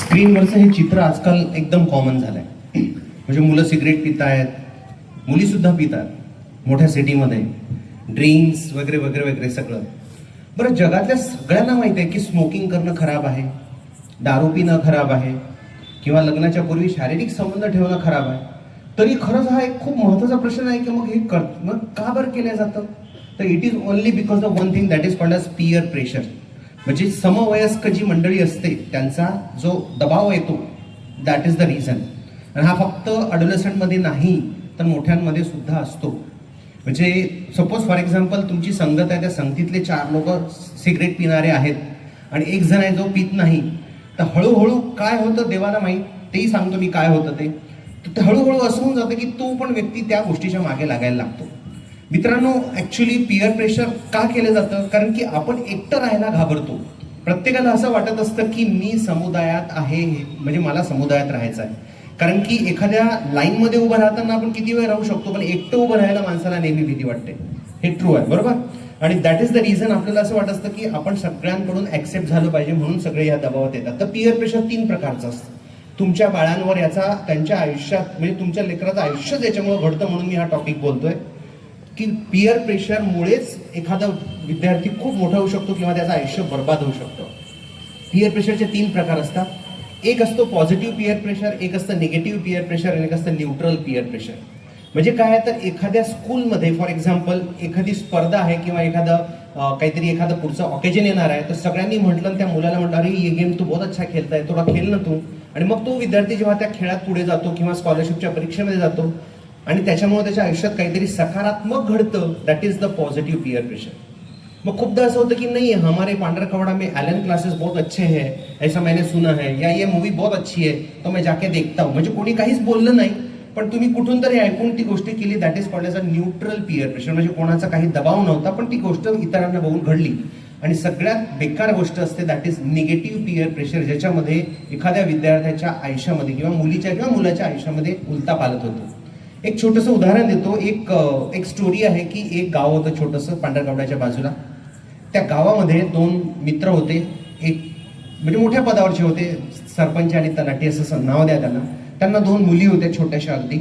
स्क्रीनवरचं हे चित्र आजकाल एकदम कॉमन झालंय. म्हणजे मुलं सिगरेट पितायत, मुली सुद्धा पितात मोठ्या सिटीमध्ये, ड्रिंक्स वगैरे वगैरे वगैरे सगळं. बरं, जगातल्या सगळ्यांना माहिती आहे की स्मोकिंग करणं खराब आहे, दारू पिणं खराब आहे, किंवा लग्नाच्या पूर्वी शारीरिक संबंध ठेवणं खराब आहे. तरी खरंच हा एक खूप महत्त्वाचा प्रश्न आहे की मग हे मग का बरं केलं जातं? तर it is only because of one thing, that is called as peer pressure. म्हणजे समवयस्क जी मंडळी असते त्यांचा जो दबाव येतो, दॅट इज द रिझन. आणि हा फक्त अडोलेसंटमध्ये नाही तर मोठ्यांमध्ये सुद्धा असतो. म्हणजे सपोज फॉर एक्झाम्पल तुमची संगत आहे, त्या संगतीतले 4 लोक सिगरेट पिणारे आहेत आणि एक जण आहे जो पित नाही, तर हळूहळू काय होतं देवाला माहीत, तेही सांगतो मी काय होतं ते. तर हळूहळू असं होऊन जातं की तो पण व्यक्ती त्या गोष्टीच्या मागे लागायला लागतो. मित्रांनो, ऍक्च्युली पीअर प्रेशर का केलं जातं? कारण की आपण एकटं राहायला घाबरतो. प्रत्येकाला असं वाटत असतं की मी समुदायात आहे, म्हणजे मला समुदायात राहायचं आहे. कारण की एखाद्या लाईनमध्ये उभं राहताना आपण किती वेळ राहू शकतो, पण एकटं उभं राहायला माणसाला नेहमी भीती वाटते. हे ट्रू आहे, बरोबर? आणि दॅट इज द रिझन आपल्याला असं वाटत असतं की आपण सगळ्यांकडून ऍक्सेप्ट झालं पाहिजे, म्हणून सगळे या दबावात येतात. तर पीअर प्रेशर 3 प्रकारचं असतं. तुमच्या बाळांवर याचा त्यांच्या आयुष्यात, म्हणजे तुमच्या लेकराचं आयुष्यच याच्यामुळे घडतं, म्हणून मी हा टॉपिक बोलतोय की पीअर प्रेशरमुळेच एखादा विद्यार्थी खूप मोठा होऊ शकतो किंवा त्याचं आयुष्य बर्बाद होऊ शकतं. पीअर प्रेशरचे 3 प्रकार असतात. एक असतो पॉझिटिव्ह पीअर प्रेशर, एक असतं निगेटिव्ह पीअर प्रेशर आणि एक असतं न्यूट्रल पीअर प्रेशर. म्हणजे काय आहे, तर एखाद्या स्कूलमध्ये फॉर एक्झाम्पल एखादी स्पर्धा आहे किंवा एखादं पुढचं ऑकेजन येणार आहे, तर सगळ्यांनी म्हटलं, त्या मुलाला म्हटलं, अरे ये गेम तू बहुत अच्छा खेळताय, थोडा खेळ ना तू. आणि मग तो विद्यार्थी जेव्हा त्या खेळात पुढे जातो किंवा स्कॉलरशिपच्या परीक्षेमध्ये जातो आणि त्याच्यामुळे त्याच्या आयुष्यात काहीतरी सकारात्मक घडतं, that is the positive peer pressure. मग खूपदा असं होतं की नाही, हमारे पांडर कवड़ा में एलन क्लासेस बहुत अच्छे हैं, ऐसा मैंने सुना है, या ये मूवी बहुत अच्छी है तो मैं जाके देखता हूँ. म्हणजे कोणी काहीच बोललं नाही, पण तुम्ही कुठून तरी ऐकून ती गोष्ट केली, that is called as a neutral peer pressure. म्हणजे कोणाचा काही दबाव नव्हता, पण ती गोष्ट इतरांना बघून घडली. आणि सगळ्यात बेकार गोष्ट असते, that is negative peer pressure, ज्याच्यामध्ये एखाद्या विद्यार्थ्याच्या आयुष्यामध्ये किंवा मुलीच्या किंवा मुलाच्या आयुष्यामध्ये उलटा पालत होतो. एक छोटंसं उदाहरण देतो. एक स्टोरी आहे की एक गाव होतं छोटंसं पांढरकवड्याच्या बाजूला. त्या गावामध्ये 2 मित्र होते. एक म्हणजे मोठ्या पदावरचे होते, सरपंच आणि तलाठी असं नाव द्या त्यांना. त्यांना 2 मुली होत्या छोट्याशा अगदी.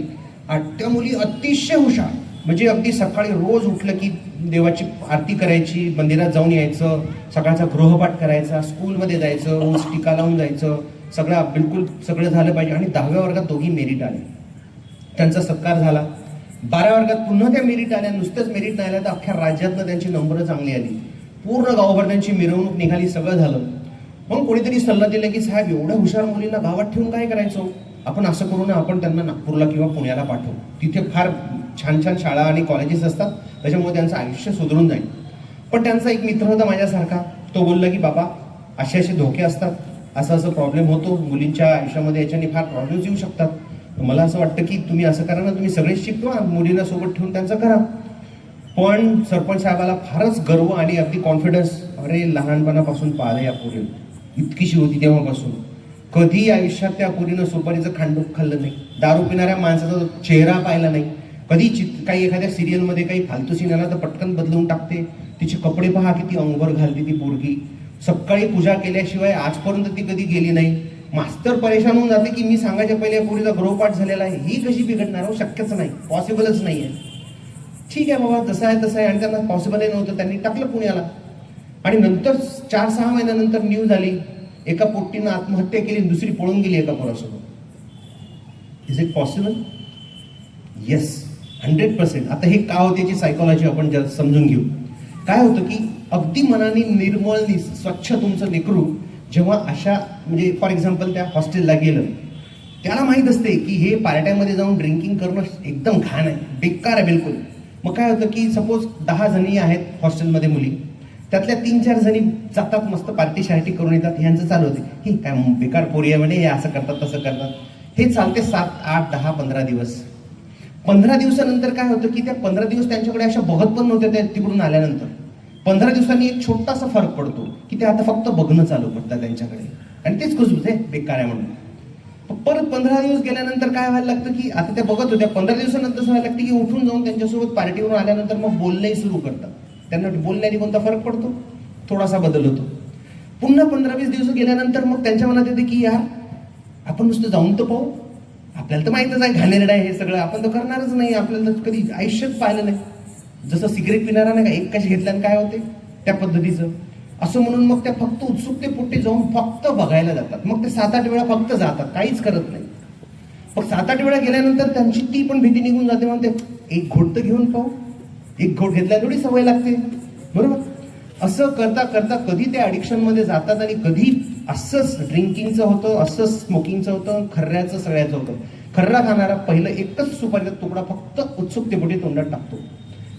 त्या मुली अतिशय हुशार, म्हणजे अगदी सकाळी रोज उठलं की देवाची आरती करायची, मंदिरात जाऊन यायचं, सकाळचा गृहपाठ करायचा, स्कूलमध्ये जायचं, रोज टीका लावून जायचं, बिलकुल सगळं झालं पाहिजे. आणि 10व्या वर्गात दोघी मेरिट आले, त्यांचा सत्कार झाला. 12व्या वर्गात पुन्हा त्या मेरिट आल्या. नुसतंच मेरिट नाही आल्या तर अख्ख्या राज्यातनं त्यांची नंबरं चांगली आली. पूर्ण गावभर त्यांची मिरवणूक निघाली, सगळं झालं. मग कोणीतरी सल्ला दिला की साहेब, एवढ्या हुशार मुलींना गावात ठेवून काय करायचं, आपण असं करू ना, आपण त्यांना नागपूरला किंवा पुण्याला पाठवू, तिथे फार छान छान शाळा आणि कॉलेजेस असतात, त्याच्यामुळे त्यांचं आयुष्य सुधरून जाईल. पण त्यांचा एक मित्र होता माझ्यासारखा, तो बोलला की बाबा, असे असे धोके असतात, असं प्रॉब्लेम होतो मुलींच्या आयुष्यामध्ये, याच्याने फार प्रॉब्लेम्स येऊ शकतात. मला असं वाटतं की तुम्ही असं करा ना, तुम्ही सगळेच शिकवा, मुलींना सोबत ठेवून त्यांचं करा. पण सरपंच साहेबाला फारच गर्व आणि अगदी कॉन्फिडन्स, अरे लहानपणापासून पाहिलं या पोरीनं, इतकीशी होती तेव्हापासून, कधी आयुष्यात त्या पोरीनं सुपारीचं खांडूक खाल्लं नाही, दारू पिणाऱ्या माणसाचा चेहरा पाहिला नाही, कधी काही एखाद्या सिरियलमध्ये काही फालतू सीन आला तर पटकन बदलून टाकते, तिचे कपडे पहा किती अंगभर घालते ती पोरगी, सकाळी पूजा केल्याशिवाय आजपर्यंत ती कधी गेली नाही. मास्तर परेशान होऊन जाते की मी सांगायच्या पहिले या पोरीचा गृहपाठ झालेला आहे, ही कशी बिघडणार हो, शक्यच नाही, पॉसिबलच नाही आहे. ठीक आहे बाबा, जसं आहे तसं आहे. आणि त्यांना पॉसिबलही नव्हतं, त्यांनी टाकलं पुण्याला. आणि नंतर 4-6 महिन्यानंतर न्यूज आली, एका पोट्टीनं आत्महत्या केली, दुसरी पळून गेली एका पोरासोबत. Is it possible? येस, 100%. आता हे का होते, याची सायकोलॉजी आपण समजून घेऊ. काय होतं की अगदी मनाने निर्मळ स्वच्छ तुमचं लेकरू जेव्हा अशा, म्हणजे फॉर एक्झाम्पल त्या हॉस्टेलला गेलं, त्याला माहीत असते की हे पार्ट्यामध्ये जाऊन ड्रिंकिंग करणं एकदम घाण आहे, बेकार आहे बिलकुल. मग काय होतं की सपोज 10 जणी आहेत हॉस्टेलमध्ये मुली, त्यातल्या 3-4 जणी जातात, मस्त पार्टी शार्टी करून येतात, ह्यांचं चालू होते, ही काय बेकार पोरी आहे म्हणे, हे असं करतात तसं करतात. हे चालते 7, 8, 10, 15 दिवस. 15 दिवसानंतर काय होतं की त्या 15 दिवस त्यांच्याकडे अशा बघत पण नव्हत्या त्या तिकडून आल्यानंतर. 15 दिवसांनी एक छोटासा फरक पडतो की ते आता फक्त बघणं चालू करतात त्यांच्याकडे, आणि तेच खुशबूज आहे बेकार आहे म्हणून. परत 15 दिवस गेल्यानंतर काय व्हायला लागतं की आता त्या बघत होत्या, 15 दिवसानंतर व्हायला लागतं की उठून जाऊन त्यांच्यासोबत पार्टीवरून आल्यानंतर मग बोलणंही सुरू करतात. त्यांना बोलण्याने कोणता फरक पडतो, थोडासा बदल होतो. पुन्हा 15-20 दिवस गेल्यानंतर मग त्यांच्या मनात येते की यार आपण नुसतं जाऊन तर पाहू. आपल्याला तर माहीतच आहे घाणेरडं आहे हे सगळं, आपण तर करणारच नाही, आपल्याला तर कधी आयुष्यात पाहिलं नाही. जसं सिगरेट पिणारा नाही का, एक कशी घेतल्यानं काय होते त्या पद्धतीचं. असं म्हणून मग त्या फक्त उत्सुकतेपोटी जाऊन फक्त बघायला जातात. मग ते 7-8 वेळा फक्त जातात, काहीच करत नाही. मग 7-8 वेळा गेल्यानंतर त्यांची ती पण भीती निघून जाते. म्हणते एक घोट तर घेऊन पाहू, एक घोट घेतल्या थोडी सवय लागते, बरोबर. असं करता करता कधी ते ॲडिक्शनमध्ये जातात आणि कधी असंच ड्रिंकिंगचं होतं, असंच स्मोकिंगचं होतं, खर्ऱ्याचं सगळ्याचं होतं. खर्रा खाणारा पहिलं एकच सुपारीचा तुकडा फक्त उत्सुकतेपोटी तोंडात टाकतो.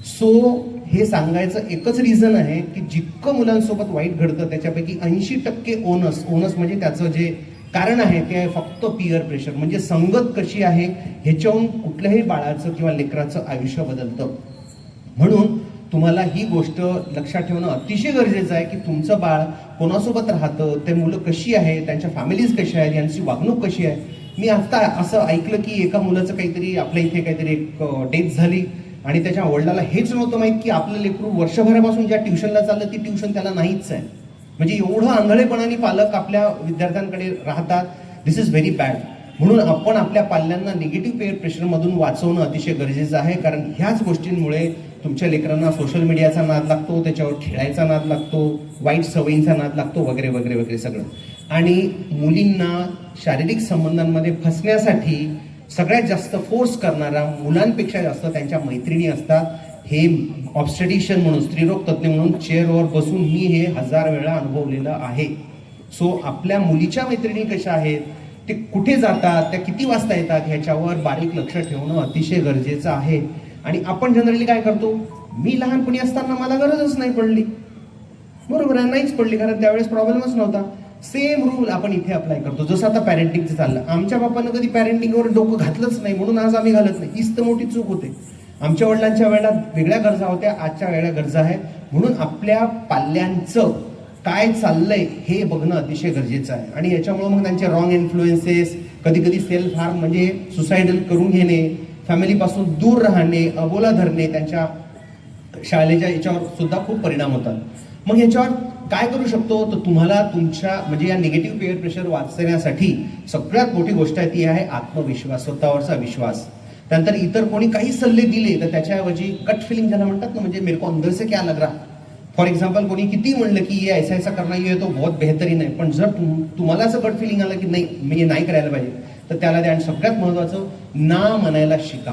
सो हे सांगायचं एकच रिझन आहे की जितकं मुलांसोबत वाईट घडतं त्याच्यापैकी 80% ओनस म्हणजे त्याचं जे कारण आहे ते आहे फक्त पिअर प्रेशर. म्हणजे संगत कशी आहे ह्याच्याहून कुठल्याही बाळाचं किंवा लेकराचं आयुष्य बदलतं. म्हणून तुम्हाला ही गोष्ट लक्षात ठेवणं अतिशय गरजेचं आहे की तुमचं बाळ कोणासोबत राहतं, ते मुलं कशी आहे, त्यांच्या फॅमिलीज कशा आहेत, यांची वागणूक कशी आहे. मी आता असं ऐकलं की एका मुलाचं काहीतरी आपल्या इथे काहीतरी एक डेथ झाली आणि त्याच्या वडिलाला हेच नव्हतं माहीत की आपलं लेकरू वर्षभरापासून ज्या ट्युशनला चाललं ती ट्युशन त्याला नाहीच आहे. म्हणजे एवढं आंधळेपणाने पालक आपल्या विद्यार्थ्यांकडे राहतात. दिस इज व्हेरी बॅड. म्हणून आपण आपल्या पाल्यांना निगेटिव्ह पेअर प्रेशरमधून वाचवणं अतिशय गरजेचं आहे. कारण ह्याच गोष्टींमुळे तुमच्या लेकरांना सोशल मीडियाचा नाद लागतो, त्याच्यावर खेळायचा नाद लागतो, वाईट सवयींचा नाद लागतो, वगैरे वगैरे वगैरे सगळं. आणि मुलींना शारीरिक संबंधांमध्ये फसण्यासाठी सगळ्यात जास्त फोर्स करणारा मुलांपेक्षा जास्त त्यांच्या मैत्रिणी असतात. हे ऑब्स्टेटिशियन म्हणून, स्त्रीरोग तज्ज्ञ म्हणून चेअरवर बसून मी हे 1000 वेळा अनुभवलेलं आहे. सो आपल्या मुलीच्या मैत्रिणी कशा आहेत, ते कुठे जातात, त्या किती वाजता येतात, ह्याच्यावर बारीक लक्ष ठेवणं अतिशय गरजेचं आहे. आणि आपण जनरली काय करतो, मी लहानपणी असताना मला गरजच नाही पडली, बरोबर आहे, नाहीच पडली, कारण त्यावेळेस प्रॉब्लेमच नव्हता. सेम रूल आपण इथे अप्लाय करतो. जसं आता पॅरेंटिंगचं चाललं, आमच्या बापानं कधी पॅरेंटिंगवर डोकं घातलंच नाही म्हणून आज आम्ही घालत नाही, हीच तर मोठी चूक होते. आमच्या वडिलांच्या वेळेला वेगळ्या गरजा होत्या, आजच्या वेगळ्या गरजा आहेत. म्हणून आपल्या पाल्यांचं काय चाललंय हे बघणं अतिशय गरजेचं आहे. आणि याच्यामुळे मग त्यांचे रॉंग इन्फ्लुएन्सेस, कधी कधी सेल्फ हार्म म्हणजे सुसाइडल करून घेणे, फॅमिलीपासून दूर राहणे, अबोला धरणे, त्यांच्या शाळेच्या याच्यावर सुद्धा खूप परिणाम होतात. मग याच्यावर काय करू शकतो, तर तुम्हाला तुमच्या म्हणजे या निगेटिव्ह पेअर प्रेशर वाचण्यासाठी सगळ्यात मोठी गोष्ट आहे ती आहे आत्मविश्वास, स्वतःवरचा विश्वास. त्यानंतर इतर कोणी काही सल्ले दिले तर त्याच्याऐवजी गट फिलिंग ज्याला म्हणतात ना, म्हणजे मेरे को अंदर से क्या लग रहा. फॉर एक्झाम्पल कोणी किती म्हणलं की ये ऐसा ऐसा करना ये तो बहुत बेहतरीन आहे, पण जर तुम्हाला असं गट फिलिंग आलं की नाही मी नाही करायला पाहिजे, तर त्याला द्या. आणि सगळ्यात महत्वाचं, ना म्हणायला शिका.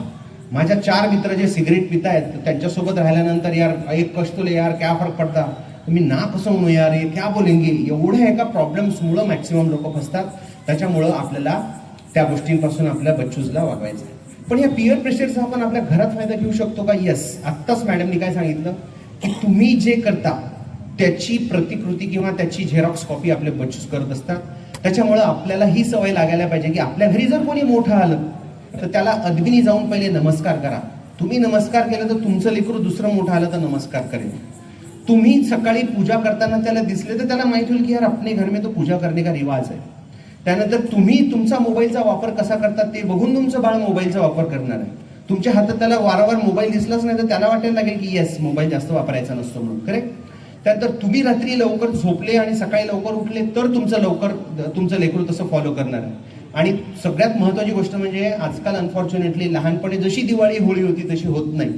माझ्या 4 मित्र जे सिगरेट पित आहेत त्यांच्यासोबत राहिल्यानंतर यार एक कष्ट तुले यार क्या फरक पडता, मी ना कसं म्हणू यार, हे क्या बोलेंगे, एवढ्या एका प्रॉब्लेम्समुळं मॅक्सिमम लोक फसतात. त्याच्यामुळं आपल्याला त्या गोष्टींपासून आपल्या बच्चूजला वागवायचं आहे. पण या पिअर प्रेशरचा आपण आपल्या घरात फायदा घेऊ शकतो का? येस. आत्ताच मॅडमनी काय सांगितलं की तुम्ही जे करता त्याची प्रतिकृती किंवा त्याची झेरॉक्स कॉपी आपले बच्चूज करत असतात. त्याच्यामुळं आपल्याला ही सवय लागायला पाहिजे की आपल्या घरी जर कोणी मोठं आलं तर त्याला अदबीने जाऊन पहिले नमस्कार करा. तुम्ही नमस्कार केला तर तुमचं लेकरू दुसरं मोठं आलं तर नमस्कार करेल. तुम्ही सकाळी पूजा करताना त्याला दिसले तर त्याला माहित होईल की यार अपने घर में तो पूजा करने का रिवाज आहे. त्यानंतर तुम्ही तुमचा मोबाईलचा वापर कसा करतात ते बघून तुमचं बाळ मोबाईलचा वापर करणार आहे. तुमच्या हातात त्याला वारंवार मोबाईल दिसलाच नाही तर त्याला वाटायला लागेल की येस मोबाईल जास्त वापरायचा नसतो म्हणून, करेक्ट. त्यानंतर तुम्ही रात्री लवकर झोपले आणि सकाळी लवकर उठले तर तुमचं लेकरू तसं फॉलो करणार आहे. आणि सगळ्यात महत्त्वाची गोष्ट म्हणजे आजकाल अनफॉर्च्युनेटली लहानपणी जशी दिवाळी होळी होती तशी होत नाही.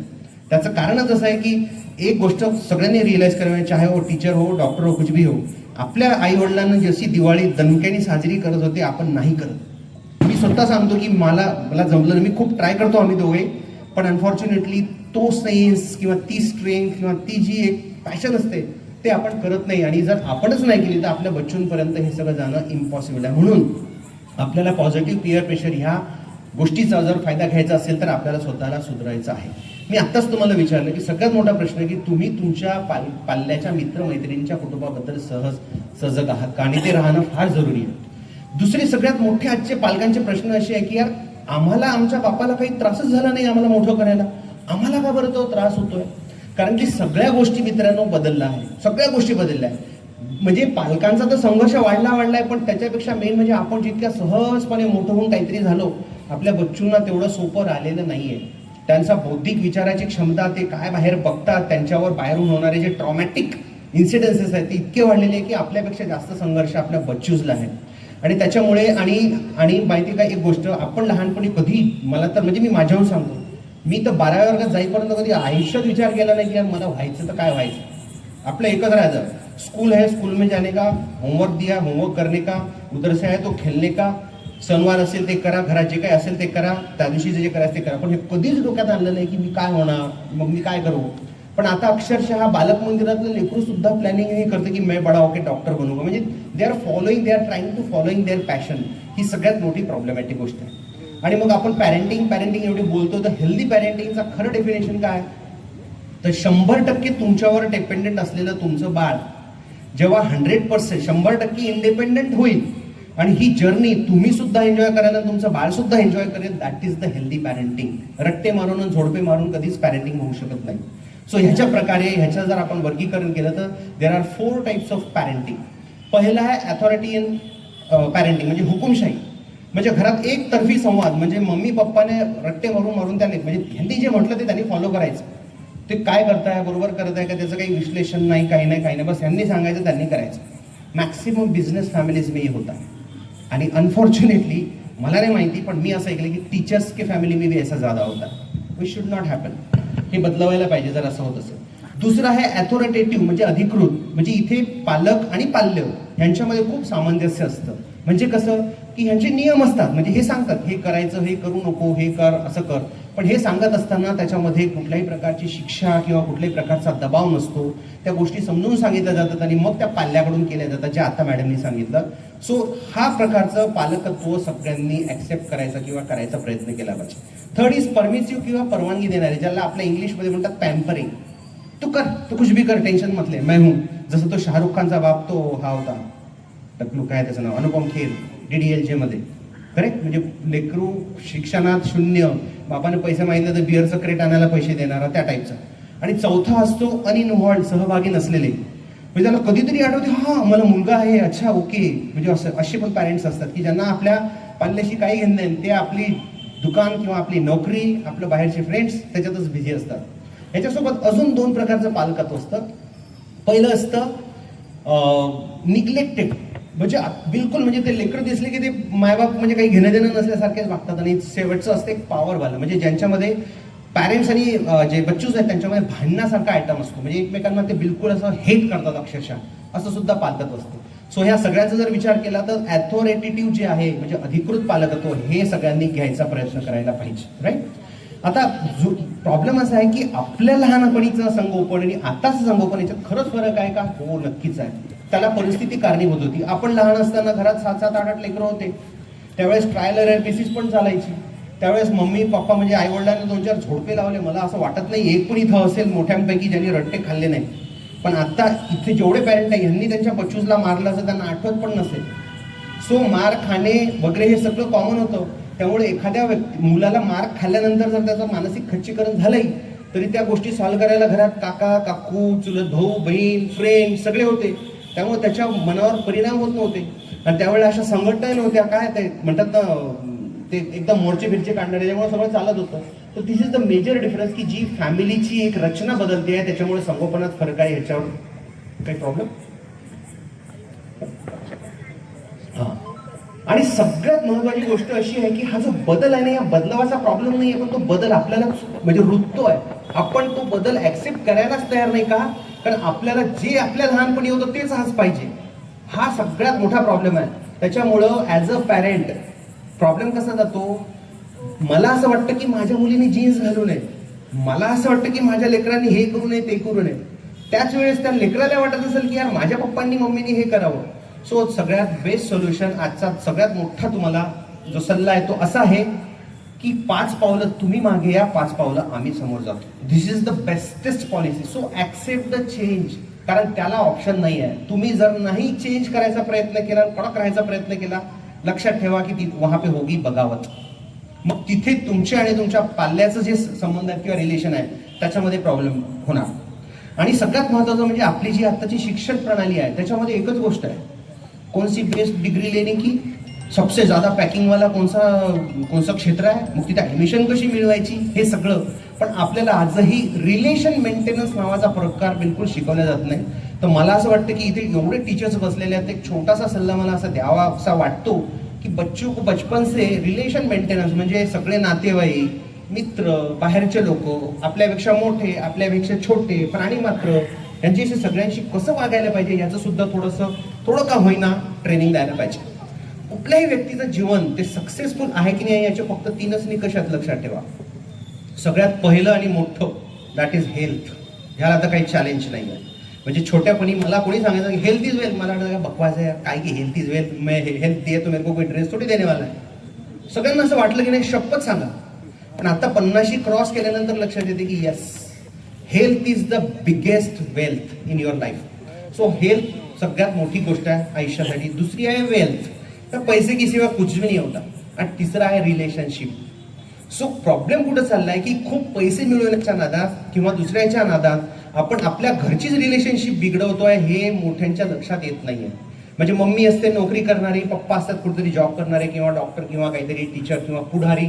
त्याचं कारणच असं आहे की एक गोष्ट सगळ्यांनी रिअलाइज करावी, चाहे वो टीचर हो, डॉक्टर हो, कुछ भी हो, आपल्या आई वडिलांना जशी दिवाळी दणक्याने साजरी करत होते आपण नाही करत. मी स्वतः सांगतो की मला जमलं, मी खूप ट्राय करतो आम्ही दोघे, पण अनफॉर्च्युनेटली तो सेन्स किंवा ती स्ट्रेंथ किंवा ती जी एक पॅशन असते ते आपण करत नाही. आणि जर आपणच नाही केली तर आपल्या बच्चूंपर्यंत हे सगळं जाणं इम्पॉसिबल आहे. म्हणून आपल्याला पॉझिटिव्ह पिअर प्रेशर ह्या गोष्टीचा जर फायदा घ्यायचा असेल तर आपल्याला स्वतःला सुधारायचं आहे. मी आत्ताच तुम्हाला विचारलं की सगळ्यात मोठा प्रश्न आहे की तुम्ही तुमच्या पाल्याच्या मित्रमैत्रिणींच्या कुटुंबाबद्दल सजग आहात का, आणि ते राहणं फार जरुरी आहे. दुसरे सगळ्यात मोठे आजचे पालकांचे प्रश्न असे आहे की यार आम्हाला आमच्या बापाला काही त्रासच झाला नाही आम्हाला मोठं करायला, आम्हाला का बरं तो त्रास होतोय. कारण की सगळ्या गोष्टी मित्रांनो बदलल्या आहे, सगळ्या गोष्टी बदलल्या आहे. म्हणजे पालकांचा तर संघर्ष वाढलाय, पण त्याच्यापेक्षा मेन म्हणजे आपण जितक्या सहजपणे मोठं होऊन काहीतरी झालो, आपल्या बच्चूंना तेवढं सोपं राहिलेलं नाहीये. त्यांचा बौद्धिक विचाराची क्षमता, ते काय बाहेर बघतात, त्यांच्यावर बाहेरून होणारे जे ट्रॉमॅटिक इन्सिडेन्सेस आहेत ते इतके वाढलेले आहे की आपल्यापेक्षा जास्त संघर्ष आपल्या बच्चूजला आहे. आणि त्याच्यामुळे आणि माहिती का एक गोष्ट, आपण लहानपणी कधी, मला तर म्हणजे मी माझ्याहून सांगतो, मी तर 12व्या वर्गात जाईपर्यंत कधी आयुष्यात विचार केला नाही की यार मला व्हायचं तर काय व्हायचं. आपलं एकच राहायचं, स्कूल है स्कूल में जाने का, होमवर्क दिया होमवर्क करने का, उधर से आहे तो खेळणे का, सणवार असेल ते करा, घरात जे काय असेल ते करा, त्या दिवशी जे करायचं ते करा. पण हे कधीच डोक्यात आणलं नाही की मी काय होणार, मग मी काय करू. पण आता अक्षरशः बालक मंदिरातलं लेकरू सुद्धा प्लॅनिंग हे करतं की मैं बडा होके डॉक्टर बनूंगा. म्हणजे they are trying to following their passion. ही सगळ्यात मोठी प्रॉब्लेमॅटिक गोष्ट आहे. आणि मग आपण पॅरेंटिंग एवढी बोलतो, तर हेल्दी पॅरेंटिंगचा खरं डेफिनेशन काय, तर 100% तुमच्यावर डिपेंडेंट असलेलं तुमचं बाळ जेव्हा 100% 100% इंडिपेंडेंट होईल आणि ही जर्नी तुम्ही सुद्धा एन्जॉय करायला, तुमचं बाळ सुद्धा एन्जॉय करेल, that is the healthy parenting. Ratte मारून आणि झोडपे मारून कधीच पॅरेंटिंग होऊ शकत नाही. सो ह्याच्या प्रकारे ह्याचं जर आपण वर्गीकरण केलं तर there are 4 types of parenting. पहिला आहे अथॉरिटीयन पॅरेंटिंग, म्हणजे हुकुमशाही. म्हणजे घरात एकतर्फी संवाद, म्हणजे मम्मी पप्पाने रट्टे मारून त्याने, म्हणजे ह्यांनी जे म्हटलं ते त्यांनी फॉलो करायचं. ते काय करताय, बरोबर करताय का, त्याचं काही विश्लेषण नाही, काही नाही, बस ह्यांनी सांगायचं त्यांनी करायचं. मॅक्सिमम बिझनेस फॅमिलीज में होता है. आणि अनफॉर्च्युनेटली मला नाही माहिती, पण मी असं ऐकलं की टीचर्स के फॅमिली में भी ऐसा ज्यादा होता. We should not happen. हे बदलवायला पाहिजे जर असं होत असेल. दुसरं आहे अथॉरिटेटिव्ह, म्हणजे अधिकृत. म्हणजे इथे पालक आणि पाल्य यांच्यामध्ये खूप सामंजस्य असतं. म्हणजे कसं की ह्यांचे नियम असतात, म्हणजे हे सांगतात हे करायचं, हे करू नको, हे कर, असं कर. पण हे सांगत असताना त्याच्यामध्ये कुठल्याही प्रकारची शिक्षा किंवा कुठल्याही प्रकारचा दबाव नसतो. त्या गोष्टी समजून सांगितल्या जातात आणि मग त्या पाल्याकडून केल्या जातात, जे आता मॅडमनी सांगितलं. सो हा प्रकारचं पालकत्व सगळ्यांनी ऍक्सेप्ट करायचा किंवा करायचा प्रयत्न केला पाहिजे. थर्ड इज परमिसिव्ह किंवा परवानगी देणारे, ज्याला आपल्या इंग्लिशमध्ये म्हणतात पॅम्परिंग. तू कर, तू कुछ भी कर, टेन्शन मतले, मैं हूं. जसं तो शाहरुख खानचा बाप, तो हा होता टकलू, काय त्याचं नाव, अनुपम खेर, DDLJ मध्ये. करेक्ट. म्हणजे लेकरू शिक्षणात शून्य, बापाने पैसे मागितले तर बिअरचं क्रेट आणायला पैसे देणारा, त्या टाईपचा. आणि चौथा असतो अनइन्व्हॉल्ड, सहभागी नसलेले. म्हणजे त्याला कधीतरी आठवते, हा मला मुलगा आहे, अच्छा ओके. म्हणजे असं असे पण पॅरेंट्स असतात की ज्यांना आपल्या पाल्याशी काही घेणं नाही, ते आपली दुकान किंवा आपली नोकरी, आपलं बाहेरचे फ्रेंड्स त्याच्यातच बिझी असतात. ह्याच्यासोबत अजून 2 प्रकारचं पालकत्व असतं. पहिलं असतं निग्लेक्टेड, म्हणजे बिलकुल, म्हणजे ते लेकरं दिसले की ते मायबाप म्हणजे काही घेणं देणं नसल्यासारखेच वागतात. आणि शेवटचं असतं एक पॉवरवाला, म्हणजे ज्यांच्यामध्ये पॅरेंट्स आणि जे बच्चूज आहेत त्यांच्यामध्ये भांडण्यासारखा आयटम असतो. म्हणजे एकमेकांना ते बिलकुल असं हेट करतात अक्षरशः, असं सुद्धा पालकत्व असतं. सो ह्या सगळ्याचा जर विचार केला तर अथॉरिटेटिव्ह जे आहे, म्हणजे अधिकृत पालकत्व, हे सगळ्यांनी घ्यायचा प्रयत्न करायला पाहिजे. राईट. आता जो प्रॉब्लेम असा आहे की आपल्या लहानपणीचं संगोपन आणि आताचं संगोपन याच्यात खरंच फरक आहे का? हो, नक्कीच आहे. त्याला परिस्थिती कारणीभूत होती. आपण लहान असताना घरात 7-7, 8-8 लेकरं होते. त्यावेळेस ट्रायल एरर बेसिस पण चालायची. त्यावेळेस मम्मी पप्पा म्हणजे आई वडिलांनी 2-4 झोडपे लावले. मला असं वाटत नाही एक पण इथं असेल मोठ्यांपैकी ज्यांनी रट्टे खाल्ले नाही. पण आता इथे जेवढे पॅरेंट आहे यांनी त्यांच्या बच्चूजला मारलं असं त्यांना आठवत पण नसेल. सो मार खाणे वगैरे हे सगळं कॉमन होतं. त्यामुळे एखाद्या मुलाला मार खाल्ल्यानंतर जर त्याचं मानसिक खच्चीकरण झालंही तरी त्या गोष्टी सॉल्व्ह करायला घरात काका काकू, चुलत भाऊ बहीण, फ्रेंड सगळे होते. त्यामुळे त्याच्या मनावर परिणाम होत नव्हते. आणि त्यावेळेला अशा संघटना नव्हत्या, काय ते म्हणतात ना, ते एकदम मोर्चे फिरचे काढणारे, त्यामुळे सगळं चालत होतं. तर दिस इज द मेजर डिफरन्स की जी फॅमिलीची एक रचना बदलते आहे त्याच्यामुळे संगोपनात फरक आहे. ह्याच्यावर काही प्रॉब्लेम? हां. आणि सगळ्यात महत्वाची गोष्ट अशी आहे की हा जो बदल आहे ना, या बदलावाचा प्रॉब्लेम नाही आहे, पण तो बदल आपल्याला म्हणजे रुततोय. आपण तो बदल ऍक्सेप्ट करायलाच तयार नाही का? कारण आपल्याला जे आपल्या लहानपणी होतं तेच आज पाहिजे. हा सगळ्यात मोठा प्रॉब्लेम आहे. त्याच्यामुळं ॲज अ पॅरेंट प्रॉब्लेम कसा जातो, मला असं वाटतं की माझ्या मुलीने जीन्स घालू नये, मला असं वाटतं की माझ्या लेकरांनी हे करू नये ते करू नये. त्याच वेळेस त्या लेकराला वाटत असेल की यार माझ्या पप्पांनी मम्मीनी हे करावं. सो सगळ्यात बेस्ट सोल्युशन, आजचा सगळ्यात मोठा तुम्हाला जो सल्ला आहे तो असा आहे की 5 पावलं तुम्ही मागे या, 5 पावलं आम्ही समोर जातो. This is the bestest policy. So accept the change, कारण त्याला ऑप्शन नाही आहे. तुम्ही जर नाही चेंज करायचा प्रयत्न केला, कडक राहायचा प्रयत्न केला, लक्षात ठेवा की ती वहां पे होगी बगावत. मग तिथे तुमच्या आणि तुमच्या पाल्याचं जे संबंध आहे किंवा रिलेशन आहे त्याच्यामध्ये प्रॉब्लेम होणार. आणि सगळ्यात महत्वाचं म्हणजे आपली जी आत्ताची शिक्षण प्रणाली आहे त्याच्यामध्ये एकच गोष्ट आहे, कौन सी बेस्ट डिग्री लेने की, सबसे ज्यादा पॅकिंग वाला कोणसा क्षेत्र आहे, मग तिथे ऍडमिशन कशी मिळवायची, हे सगळं. पण आपल्याला आजही रिलेशन मेंटेनन्स नावाचा प्रकार बिलकुल शिकवला जात नाही. तर मला असं वाटतं की इथे एवढे टीचर्स बसलेले आहेत, एक छोटासा सल्ला मला असा द्यावा असा वाटतो की बच्चों को बचपन से रिलेशन मेंटेनन्स, म्हणजे सगळे नातेवाईक, मित्र, बाहेरचे लोक, आपल्यापेक्षा मोठे, आपल्यापेक्षा छोटे, प्राणी मात्र, यांच्याशी सगळ्यांशी कसं वागायला पाहिजे याचं सुद्धा थोडं का होईना ट्रेनिंग द्यायला पाहिजे. कुठल्याही व्यक्तीचं जीवन ते सक्सेसफुल आहे की नाही याचे फक्त 3च निकषात लक्षात ठेवा. सगळ्यात पहिलं आणि मोठं दॅट इज हेल्थ. ह्याला आता काही चॅलेंज नाही आहे. म्हणजे छोट्यापणी मला कोणी सांगायचं की हेल्थ इज वेल्थ, मला वाटतं बकवास आहे काय की हेल्थ इज वेल्थ, मैं हेल्थ दिए तो मेरे को कोई ड्रेस थोडी देने वाला आहे. सगळ्यांना असं वाटलं की नाही शपथ सांगा. पण आता 50 क्रॉस केल्यानंतर लक्षात येते की yes, health is the biggest wealth in your life. So health सगळ्यात मोठी गोष्ट आहे आयुष्यासाठी. दुसरी आहे वेल्थ, तर पैसे की सिवा कुछ भी नहीं होता. आणि तिसरा आहे रिलेशनशिप. सो प्रॉब्लेम कुठं चाललाय की खूप पैसे मिळवण्याच्या नादात किंवा दुसऱ्याच्या नादात आपण आपल्या घरचीच रिलेशनशिप बिघडवतोय हे मोठ्यांच्या लक्षात येत नाहीये. म्हणजे मम्मी असते नोकरी करणारी, पप्पा असतात कुठेतरी जॉब करणारे किंवा डॉक्टर किंवा काहीतरी टीचर किंवा पुढारी,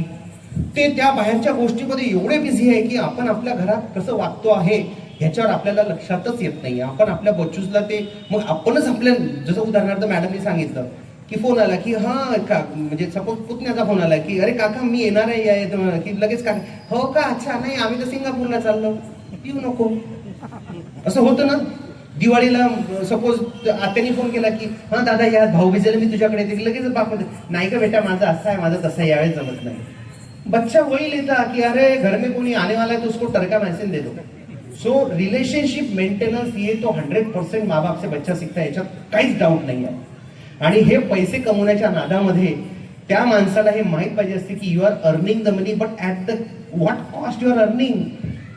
ते त्या बाहेरच्या गोष्टीमध्ये एवढे बिझी आहे की आपण आपल्या घरात कसं वागतो आहे ह्याच्यावर आपल्याला लक्षातच येत नाही. आपण आपल्या बच्चूसला ते मग आपणच आपल्या, जसं उदाहरणार्थ मॅडमनी सांगितलं की फोन आला की हा का, म्हणजे सपोज पुतण्याचा फोन आला की अरे काका मी येणार आहे की लगेच का, हो का, अच्छा नाही आम्ही तर सिंगापूरला चाललो, येऊ नको. असं होतं ना. दिवाळीला सपोज आत्याने फोन केला की हा दादा या भाऊबीजेला मी तुझ्याकडे येते, लगेच बाप नाही का बेटा माझं असं आहे माझं तसं आहे यावेळेस जमत नाही. बच्चा वही लेता कि अरे घर में कोई आने वाला है तो उसको टरका मैसेज दे दो. सो रिलेशनशिप मेंटेनन्स ये तो 100% माँ बाप से बच्चा शिकता है, याच्यात काहीच डाऊट नाही आहे. आणि हे पैसे कमवण्याच्या नादामध्ये त्या माणसाला हे माहीत पाहिजे असते की you are earning the money but at the what cost you are earning.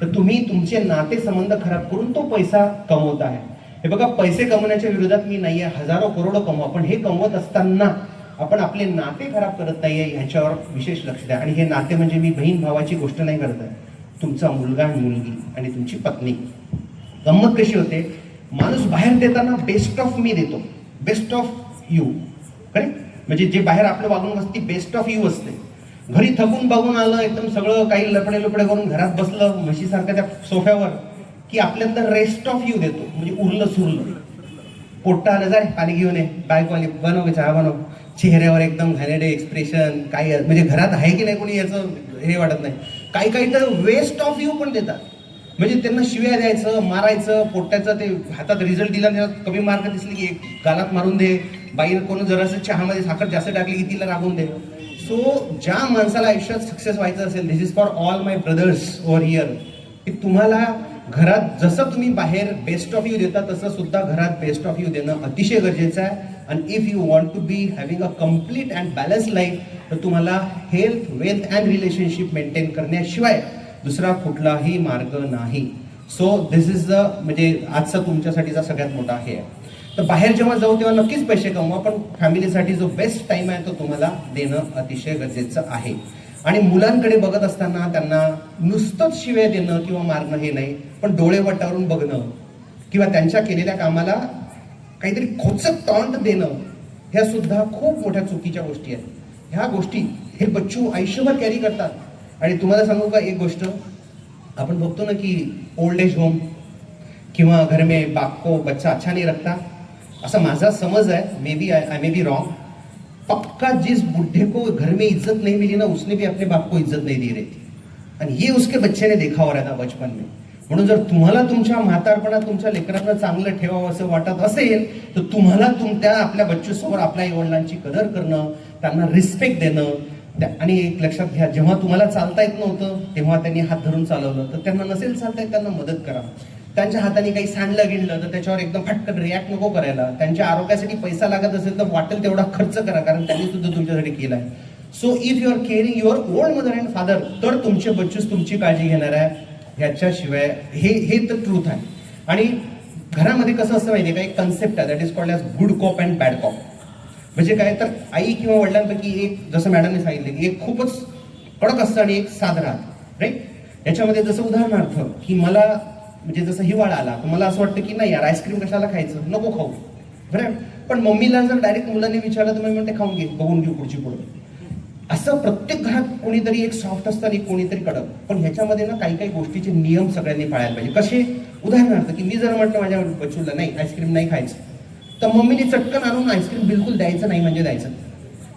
तर तुम्ही तुमचे नाते संबंध खराब करून तो पैसा कमवत आहे. हे बघा, पैसे कमवण्याच्या विरोधात मी नाहीये, हजारो करोडो कमवा, पण हे कमवत असताना आपण आपले नाते खराब करत नाहीये ह्याच्यावर विशेष लक्ष द्या. आणि हे नाते म्हणजे मी बहीण भावाची गोष्ट नाही करत आहे, तुमचा मुलगा आणि मुलगी आणि तुमची पत्नी. गंमत कशी होते, माणूस बाहेर देताना बेस्ट ऑफ मी देतो, बेस्ट ऑफ यू, करेक्ट. म्हणजे जे बाहेर आपलं वागणूक असते बेस्ट ऑफ यू असते. घरी थकून बघून आलं एकदम सगळं काही लपडे लपडे करून घरात बसलं म्हशीसारखं त्या सोफ्यावर की आपल्याला रेस्ट ऑफ यू देतो, म्हणजे उरलं सुरलं. पोट्टा आलं जाय पाणी घेऊन ये, बायकोवाली बनव चहा बनव, चेहऱ्यावर एकदम घाणेरडे एक्सप्रेशन, काही म्हणजे घरात आहे की नाही कोणी याचं हे वाटत नाही. काही तर वेस्ट ऑफ यू पण देतात. म्हणजे त्यांना शिव्या द्यायचं, मारायचं, पोट्ट्याचं ते हातात रिझल्ट दिला त्याला कमी मार्क दिसले की एक गालात मारून दे, बाईला कोण जरासं चहामध्ये साखर जास्त टाकली की तिला रागून दे. सो ज्या माणसाला आयुष्यात सक्सेस व्हायचं असेल, this is for all my brothers over here, की तुम्हाला घरात जसं तुम्ही बाहेर बेस्ट ऑफ यू देता तसं सुद्धा घरात बेस्ट ऑफ यू देणं अतिशय गरजेचं आहे. आणि if you want to be having a complete and balance life, तर तुम्हाला health, wealth and relationship maintain करण्याशिवाय दुसरा कुठलाही मार्ग नाही. सो दिस इज द, म्हणजे आजचा तुमच्यासाठीचा सगळ्यात मोठा हे आहे. तर बाहेर जेव्हा जाऊ तेव्हा नक्कीच पैसे कमवा, पण फॅमिलीसाठी जो बेस्ट टाइम आहे तो तुम्हाला देणं अतिशय गरजेचं आहे. आणि मुलांकडे बघत असताना त्यांना नुसतंच शिव्या देणं किंवा मारणं हे नाही, पण डोळे वटारून बघणं किंवा त्यांच्या केलेल्या कामाला काहीतरी खोचक टॉन्ट देणं, ह्या सुद्धा खूप मोठ्या चुकीच्या गोष्टी आहेत. ह्या गोष्टी हे बच्चू आयुष्यभर कॅरी करतात. आणि तुम्हाला सांगू का एक गोष्ट, आपण बघतो ना की ओल्ड एज होम किंवा घर में बाप को बच्चा अच्छा नहीं रखता, असा माझा समज आहे. May be I may be wrong. पक्का जिस बुढ़े को घर में इज्जत नहीं मिली ना, उसने भी अपने बाप को इज्जत नहीं दी रही थी. आणि ये उसके बच्चे ने देखा हो रहा था बचपन में. म्हणून जर तुम्हाला तुमच्या म्हातारपणात तुमच्या लेकरांना चांगलं ठेवावं असं वाटत असेल, तर तुम्हाला तुमच्या आपल्या बच्चूसमोर आपल्या आईवडिलांची कदर करणं, त्यांना रिस्पेक्ट देणं. आणि एक लक्षात घ्या, जेव्हा तुम्हाला चालता येत नव्हतं तेव्हा त्यांनी हात धरून चालवलं, तर त्यांना नसेल चालता येत त्यांना मदत करा. त्यांच्या हाताने काही सांडलं गिडलं तर त्याच्यावर एकदम फटकन रिॲक्ट नको करायला. त्यांच्या आरोग्यासाठी पैसा लागत असेल तर वाटेल तेवढा खर्च करा, कारण त्यांनी सुद्धा तुमच्यासाठी केलाय. So if you are caring your old mother and father, तर तुमचे बच्चूस तुमची काळजी घेणार आहे. ह्याच्याशिवाय हे तर ट्रूथ आहे. आणि घरामध्ये कसं असतं माहिती आहे का, एक कन्सेप्ट आहे that is called as good cop and bad cop. म्हणजे काय, तर आई किंवा वडिलांपैकी एक, जसं मॅडमने सांगितलं की एक खूपच कडक असतं आणि एक साधं राहतं, राईट. याच्यामध्ये जसं उदाहरणार्थ की मला म्हणजे जसं हिवाळा आला तर मला असं वाटतं की नाही यार आईस्क्रीम कशाला खायचं, नको खाऊ, बरं. पण मम्मीला जर डायरेक्ट मुलांनी विचारलं तर मी म्हणते खाऊन घे, बघून घेऊ पुढची पुढे. असं प्रत्येक घरात कोणीतरी एक सॉफ्ट असतं आणि कोणीतरी कडक. पण ह्याच्यामध्ये ना काही काही गोष्टीचे नियम सगळ्यांनी पाळायला पाहिजे. कसे, उदाहरणार्थ की मी जर म्हटलं माझ्या बच्चूला नाही आईस्क्रीम नाही खायचं, तर मम्मीने चटकन आणून आईस्क्रीम बिलकुल द्यायचं नाही म्हणजे द्यायचं.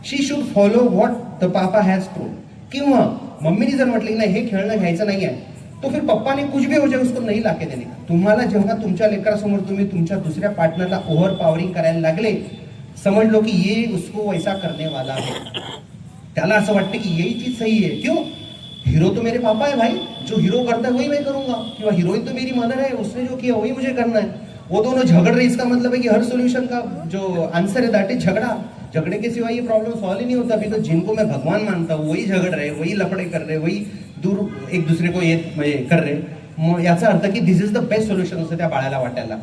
She should follow what the papa has told. किंवा मम्मीने जर म्हटलं नाही हे खेळणं घ्यायचं नाही आहे, तो फिर पप्पा ने कुछ भी हो जाए उसको नहीं लाके देने का. तुम्हाला जेव्हा तुमच्या लेकरासमोर तुम्ही तुमच्या दुसऱ्या पार्टनरला ओव्हर पॉवरिंग करायला लागले, समझ लो की ये उसको वैसा करने वाला है, त्याला असं वाटतं की यही चीज सही है. क्यों? हीरो तो मेरे पापा है भाई, जो हीरो करता है वही मैं करूंगा, किंवा हीरोइन तो मेरी मदर है, उसने जो किया वही मुझे करना है. वो दोनों झगड़ रहे, इसका मतलब है कि हर सोल्यूशन का जो आंसर है दैट इज झगड़ा. झगड़े के सिवा ये प्रॉब्लम सॉल्व ही नहीं होता. अभी तो जिनको मैं भगवान मानता हूँ वही झगड़ रहे, वही लफड़े कर रहे, वही दूर एक दुसरे को ये कर रहे. मग याचा अर्थ की दिस इज द बेस्ट सोल्युशन असं त्या बाळाला वाटायला.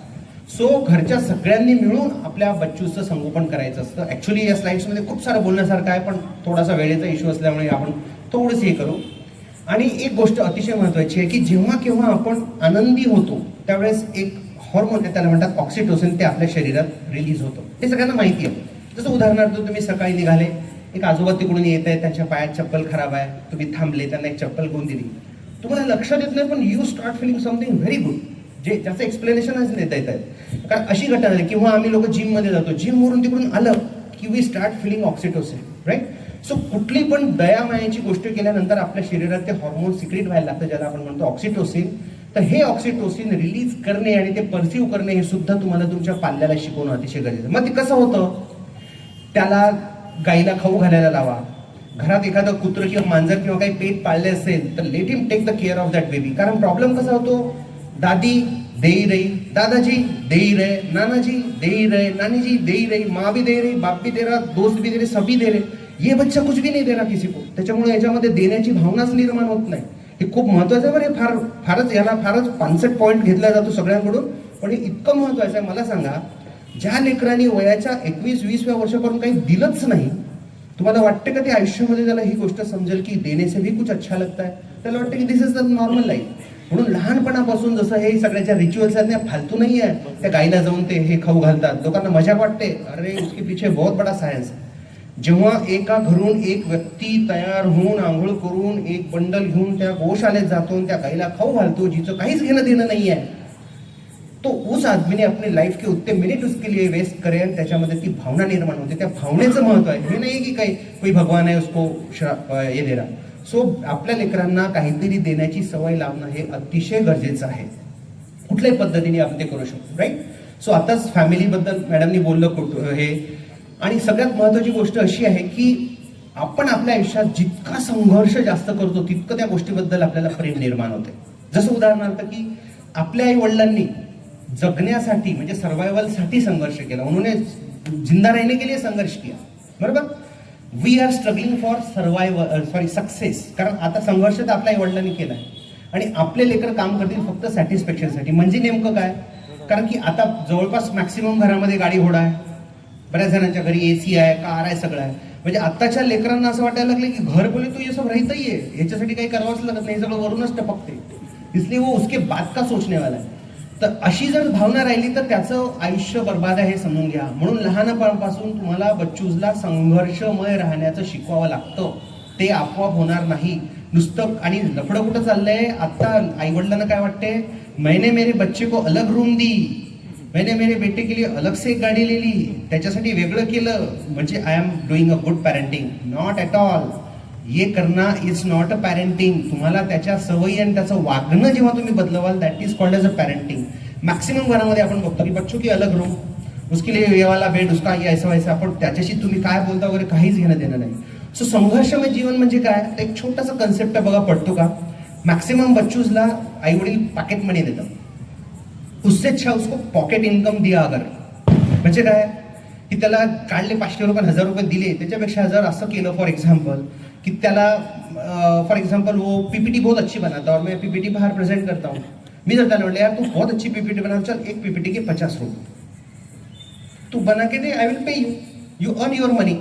सो घरच्या सगळ्यांनी मिळून आपल्या बच्चूचं संगोपन करायचं असतं. ऍक्च्युली या स्लाइड्समध्ये खूप सारं बोलण्यासारखं आहे, पण थोडासा वेळेचा इश्यू असल्यामुळे आपण थोडंसं हे करू. आणि एक गोष्ट अतिशय महत्वाची आहे की जेव्हा केव्हा आपण आनंदी होतो त्यावेळेस एक हॉर्मोन त्याला म्हणतात ऑक्सिटोसिन, ते आपल्या शरीरात रिलीज होतं. हे सगळ्यांना माहिती आहे. जसं उदाहरणार्थ तुम्ही सकाळी निघाले, एक आजोबा तिकडून येत आहे, त्यांच्या पायात चप्पल खराब आहे, तुम्ही थांबले, त्यांना एक चप्पल घेऊन दिली, तुम्हाला लक्षात येत नाही पण you start feeling something very good, जे ज्याचं एक्सप्लेनेशनच देता येत आहे. कारण अशी घटना आहे. किंवा आम्ही लोक जिममध्ये जातो, जिमवरून तिकडून आलं की we start feeling oxytocin, right. So कुठली पण दयामायाची गोष्ट केल्यानंतर आपल्या शरीरात ते हॉर्मोन सिक्रेट व्हायला लागतं, ज्याला आपण म्हणतो ऑक्सिटोसिन. तर हे ऑक्सिटोसिन रिलीज करणे आणि ते परसिव्ह करणे हे सुद्धा तुम्हाला तुमच्या पाल्याला शिकवणं अतिशय गरजेचं. मग ते कसं होतं? त्याला गाईला खाऊ घालायला लावा. घरात एखादं कुत्र किंवा मांजर किंवा काही पेट पाळले असेल तर let him take the care of that baby. कारण प्रॉब्लेम कसा होतो? दादी दे ही रही, दादाजी दे ही रहे, नानाजी दे ही रहे, नानी जी दे ही रही, माँ भी दे रही, बाप भी दे रहा, दोस्त भी दे रहे, सभी दे रहे, ये बच्चा कुछ भी नहीं दे रहा किसी को. त्याच्यामुळे याच्यामध्ये देण्याची भावनाच निर्माण होत नाही. हे खूप महत्वाचं आहे बरं. हे फारच पानसट पॉईंट घेतला जातो सगळ्यांकडून, पण हे इतकं महत्वाचं आहे. मला सांगा, ज्या लेकरांनी वयाच्या 21-20व्या वर्षापर्यंत काही दिलंच नाही, तुम्हाला वाटतं का ते आयुष्यामध्ये त्याला ही गोष्ट समजेल की देने से भी कुछ अच्छा लगता है? त्याला वाटतं की दिस इज द नॉर्मल लाईफ. म्हणून लहानपणापासून जसं हे सगळ्याच्या रिच्युअल्स आहेत ना, फालतू नाही आहे. त्या गाईला जाऊन ते हे खाऊ घालतात, लोकांना मजा वाटते, अरे उसके पीछे बहुत बडा सायन्स आहे. जेव्हा एका घरून एक व्यक्ती तयार होऊन आंघोळ करून एक बंडल घेऊन त्या गोशाळेत जातो, त्या गाईला खाऊ घालतो, जिचं काहीच घेणं देणं नाही आहे, तो उस आदमी ने अपने लाइफ के उतने मिनिट उसके लिए वेस्ट करे आणि त्याच्यामध्ये ती भावना निर्माण होते. त्या भावनेचं महत्व आहे. हे नाही की काही कोई भगवान आहे उसको हे दे रहा. सो आपल्या लेकरांना काहीतरी देण्याची सवय लावणं हे अतिशय गरजेचं आहे. कुठल्याही पद्धतीने आपण ते करू शकतो, राईट. सो आताच फॅमिलीबद्दल मॅडमनी बोललं हे. आणि सगळ्यात महत्वाची गोष्ट अशी आहे की आपण आपल्या आयुष्यात जितका संघर्ष जास्त करतो तितकं त्या गोष्टीबद्दल आपल्याला प्रेम निर्माण होते. जसं उदाहरणार्थ की आपल्या आई वडिलांनी जगण्यासाठी म्हणजे सर्वायवलसाठी संघर्ष केला, उन्होंने जिंदा रहने के लिए संघर्ष किया, बरोबर. We are struggling for success. कारण आता संघर्ष तर आपल्या आई वडिलांनी केला आहे आणि आपले लेकर काम करतील फक्त सॅटिस्फॅक्शनसाठी. म्हणजे नेमकं काय? कारण की आता जवळपास मॅक्सिमम घरामध्ये गाडी घोडा आहे, बऱ्याच जणांच्या घरी एसी आहे, कार आहे, सगळं आहे. म्हणजे आताच्या लेकरांना असं वाटायला लागलं की घर बोले तो ये सब रहता ही है, ह्याच्यासाठी काही करावंच लागत नाही, सगळं वरूनच टपकते, इसलिए वो उसके बाद का सोचने वाला है. तर अशी जर भावना राहिली तर त्याचं आयुष्य बर्बाद आहे हे समजून घ्या. म्हणून लहानपणापासून तुम्हाला बच्चूजला संघर्षमय राहण्याचं शिकवावं लागतं. ते आपोआप होणार नाही नुसतं. आणि लफडं कुठं चाललंय आता? आई वडिलांना काय वाटते? मैंने मेरे बच्चे को अलग रूम दी, मैंने मेरे बेटे के लिए अलग से एक गाडी ले ली, त्याच्यासाठी वेगळं केलं म्हणजे I am doing a good parenting. Not at all. ये करना इज नॉट अ पॅरेंटिंग. तुम्हाला त्याच्या सवयी आणि त्याचं वागणं जेव्हा तुम्ही बदलवाल that is called as a parenting. Maximum घरामध्ये आपण बघतो की बच्चों की अलग रूम, उसके लिए ये वाला बेड, उसका ये ऐसा वैसा. आपण त्याच्याशी तुम्ही काय बोलता वगैरे काहीच घेणं देणं नाही. सो संघर्षमय जीवन म्हणजे काय? एक छोटासा कन्सेप्ट आहे बघा, पडतो का? मॅक्सिमम बच्चूजला आई वडील पॉकेट मनी देतात, उससे अच्छा उसको पॉकेट इन्कम दिया अगर. म्हणजे काय की त्याला काढले 500 रुपये 1000 रुपये दिले, त्याच्यापेक्षा जर असं केलं फॉर एक्झाम्पल कि त्याला फॉर एग्जाम्पल वो पीपीटी बहुत अच्छी बनाता और मैं पीपीटी बाहर प्रेजेंट करता हूँ. मी जर त्याला म्हटलं यार तू बहुत अच्छी पीपीटी बना, चल एक पीपीटी के 50 रुपये तू बना के दे, I will pay you, you earn your money.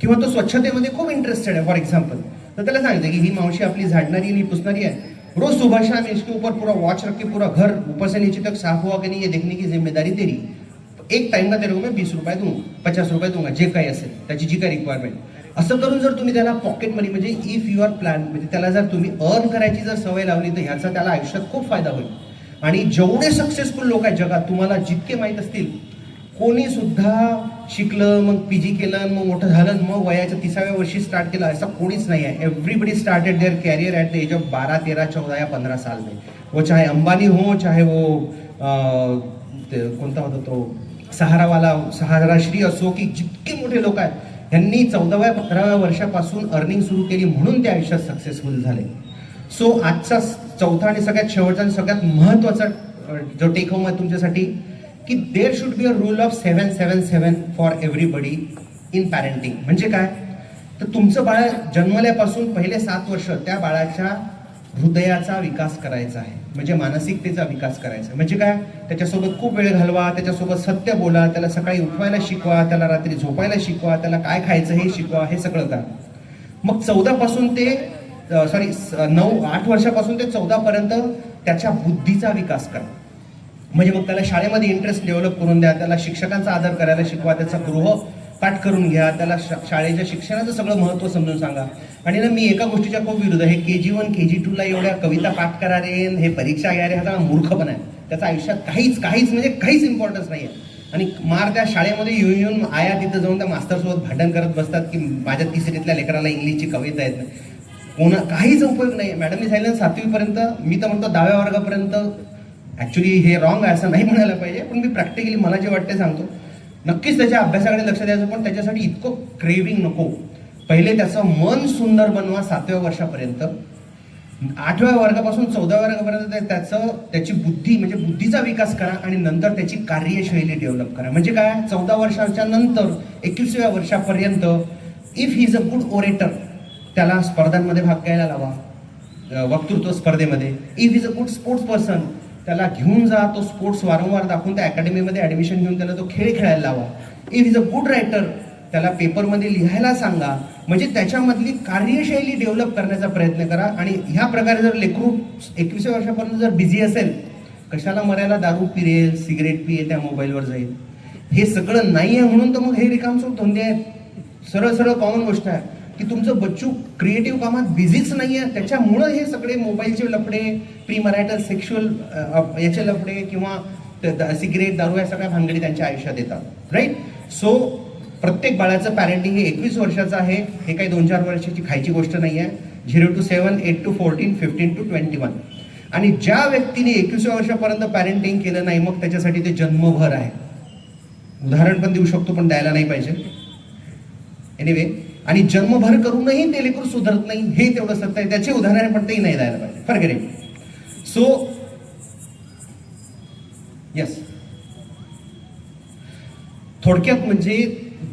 किंवा तो स्वच्छतेमध्ये खूप इंटरेस्टेड आहे फॉर एग्जाम्पल, तर त्याला सांगते की ही मावशी आपली झाडणारी आणि पुसणारी आहे, रोज सुबह शाम इसके ऊपर पूरा वॉच रख के पूरा घर ऊपर से नीचे तक साफ हुआ कि नहीं ये देखने की जिम्मेदारी तेरी. एक टाइम का तेरे को मैं 20 रुपये दूंगा, 50 रुपये दूंगा, जे काही असेल त्याची जी काही रिक्वायरमेंट. असं करून जर तुम्ही त्याला पॉकेट मनी म्हणजे इफ युअर प्लॅन म्हणजे त्याला जर तुम्ही अर्न करायची जर सवय लावली तर ह्याचा त्याला आयुष्यात खूप फायदा होईल. आणि जेवढे सक्सेसफुल लोक आहेत जगात तुम्हाला जितके माहीत असतील, कोणी सुद्धा शिकलं मग पीजी केलं मग मोठं झालं मग वयाच्या 30व्या वर्षी स्टार्ट केलं असं कोणीच नाही आहे. Everybody started their career at the age of 12, 13, 14 या 15 साल में. वो चाहे अंबानी हो, चाहे वो कोणता होता तो सहाराश्री असो, की जितके मोठे लोक आहेत त्यांनी 14व्या 15व्या वर्षापासून अर्निंग सुरू केली म्हणून ते आयुष्यात सक्सेसफुल झाले. सो आजचा चौथा आणि सगळ्यात शेवटचा आणि सगळ्यात महत्त्वाचा जो टेक होम आहे तुमच्यासाठी, की there should be a rule of 7-7-7 for everybody in parenting. म्हणजे काय, तर तुमचं बाळ जन्मल्यापासून पहिले 7 वर्ष त्या बाळाच्या हृदयाचा विकास करायचा आहे, म्हणजे मानसिकतेचा विकास करायचा. म्हणजे काय, त्याच्यासोबत खूप वेळ घालवा, त्याच्यासोबत सत्य बोला, त्याला सकाळी उठवायला शिकवा, त्याला रात्री झोपायला शिकवा, त्याला काय खायचं हे शिकवा, हे सगळं करा. मग 14 पासून ते 8 वर्षापासून ते 14 पर्यंत त्याच्या बुद्धीचा विकास करा. म्हणजे मग त्याला शाळेमध्ये इंटरेस्ट डेव्हलप करून द्या, त्याला शिक्षकांचा आदर करायला शिकवा, त्याचा गृहपाठ करून घ्या, त्याला शाळेच्या शिक्षणाचं सगळं महत्त्व समजून सांगा. आणि ना मी एका गोष्टीच्या खूप विरुद्ध आहे, KG1 KG2 ला एवढ्या कविता पाठ करा रे, हे परीक्षा घ्या रे, हा मूर्खपणा आहे. त्याचा आयुष्यात काहीच इम्पॉर्टन्स नाही आहे. आणि मार त्या शाळेमध्ये येऊन आया तिथं जाऊन त्या मास्तरसोबत भांडण करत बसतात की माझ्या तिसरीतल्या लेकराला इंग्लिशची कविता येत नाही. काहीच उपयोग नाही. मॅडमनी सांगितलं 7वी पर्यंत, मी तर म्हणतो 10व्या वर्गापर्यंत. ॲक्च्युली हे रॉंग आहे असं नाही म्हणायला पाहिजे, पण मी प्रॅक्टिकली मला जे वाटते सांगतो. नक्कीच त्याच्या अभ्यासाकडे लक्ष द्यायचं, पण त्याच्यासाठी इतकं क्रेविंग नको. पहिले त्याचं मन सुंदर बनवा 7व्या वर्षापर्यंत. 8व्या वर्गापासून 14व्या वर्गापर्यंत त्याची बुद्धी म्हणजे बुद्धीचा विकास करा आणि नंतर त्याची कार्यशैली डेव्हलप करा. म्हणजे काय, 14 वर्षाच्या नंतर 21व्या वर्षापर्यंत if he is a good orator, त्याला स्पर्धांमध्ये भाग घ्यायला लावा, वक्तृत्व स्पर्धेमध्ये. If is a good sports person, त्याला घेऊन जा, तो स्पोर्ट्स वारंवार दाखवून त्या अकॅडमीमध्ये ॲडमिशन घेऊन त्याला तो खेळ खेळायला लावा. If is a good writer, त्याला पेपरमध्ये लिहायला सांगा. म्हणजे त्याच्यामधली कार्यशैली डेव्हलप करण्याचा प्रयत्न करा. आणि ह्या प्रकारे जर लेकरू 21व्या वर्षापर्यंत जर बिझी असेल, कशाला मरायला दारू पिरेल, सिगरेट पिये, त्या मोबाईलवर जाईल. हे सगळं नाही आहे म्हणून तर मग हे रिकामचोट धंदे आहेत. सरळ सरळ कॉमन गोष्ट आहे की तुमचं बच्चू क्रिएटिव्ह कामात बिझीच नाही आहे, त्याच्यामुळं हे सगळे मोबाईलचे लफडे, प्री मरायटल सेक्शुअल याचे लफडे किंवा सिगरेट दारू या सगळ्या भानगडी त्यांच्या आयुष्यात येतात. राईट. सो प्रत्येक बाळाचं पॅरेंटिंग हे 21 वर्षाचं आहे. हे काही 2-4 वर्षाची खायची गोष्ट नाही आहे. 0 to 7, 8 to 14, 15 to 21. आणि ज्या व्यक्तीने 21व्या वर्षापर्यंत पॅरेंटिंग केलं नाही, मग त्याच्यासाठी ते जन्मभर आहे. उदाहरण पण देऊ शकतो, पण द्यायला नाही पाहिजे. एनिवे, आणि जन्मभर करूनही ते लेकरू सुधारत नाही, हे तेवढं सत्य आहे. त्याचे उदाहरण पण तेही नाही द्यायला पाहिजे. Forget it. सो यस, थोडक्यात म्हणजे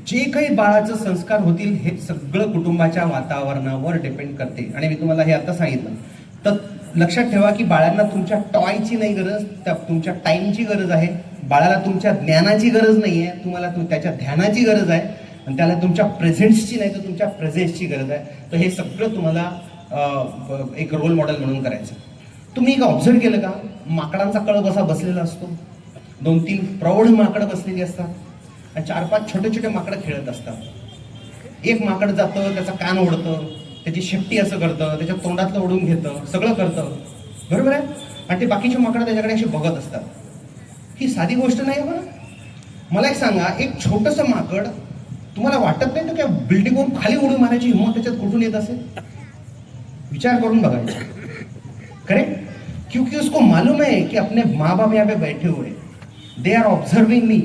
जे काही बाळाचं संस्कार होतील हे सगळं कुटुंबाच्या वातावरणावर डिपेंड करते. आणि मी तुम्हाला हे आता सांगितलं, तर लक्षात ठेवा की बाळांना तुमच्या टॉयची नाही गरज, तुमच्या टाइमची गरज आहे. बाळाला तुमच्या ज्ञानाची गरज नाही आहे, तुम्हाला त्याच्या ध्यानाची गरज आहे. आणि त्याला तुमच्या प्रेझेन्सची नाही तर तुमच्या प्रेझेन्सची गरज आहे. तर हे सगळं तुम्हाला एक रोल मॉडेल म्हणून करायचं. तुम्ही एक ऑब्झर्व केलं का, माकडांचा कळप असा बसलेला असतो, 2-3 प्रौढ माकडं बसलेली असतात आणि 4-5 छोटे छोटे माकडं खेळत असतात. एक माकड जातं, त्याचा कान ओढतं, त्याची शेपटी असं करतं, त्याच्या तोंडातलं ओढून घेतं, सगळं करतं, बरोबर आहे. आणि ते बाकीचे माकडं त्याच्याकडे असे बघत असतात. ही साधी गोष्ट नाही बरं. मला एक सांगा, एक छोटंसं माकड, तुम्हाला वाटत नाही तर क्या बिल्डिंगवरून खाली उडी मारायची हिंमत त्याच्यात कुठून येत असेल? विचार करून बघायचा. करेक्ट. क्योंकि उसको मालूम है कि अपने माँ बाप यहाँ पे बैठे हुए, दे आर ऑब्झर्विंग मी,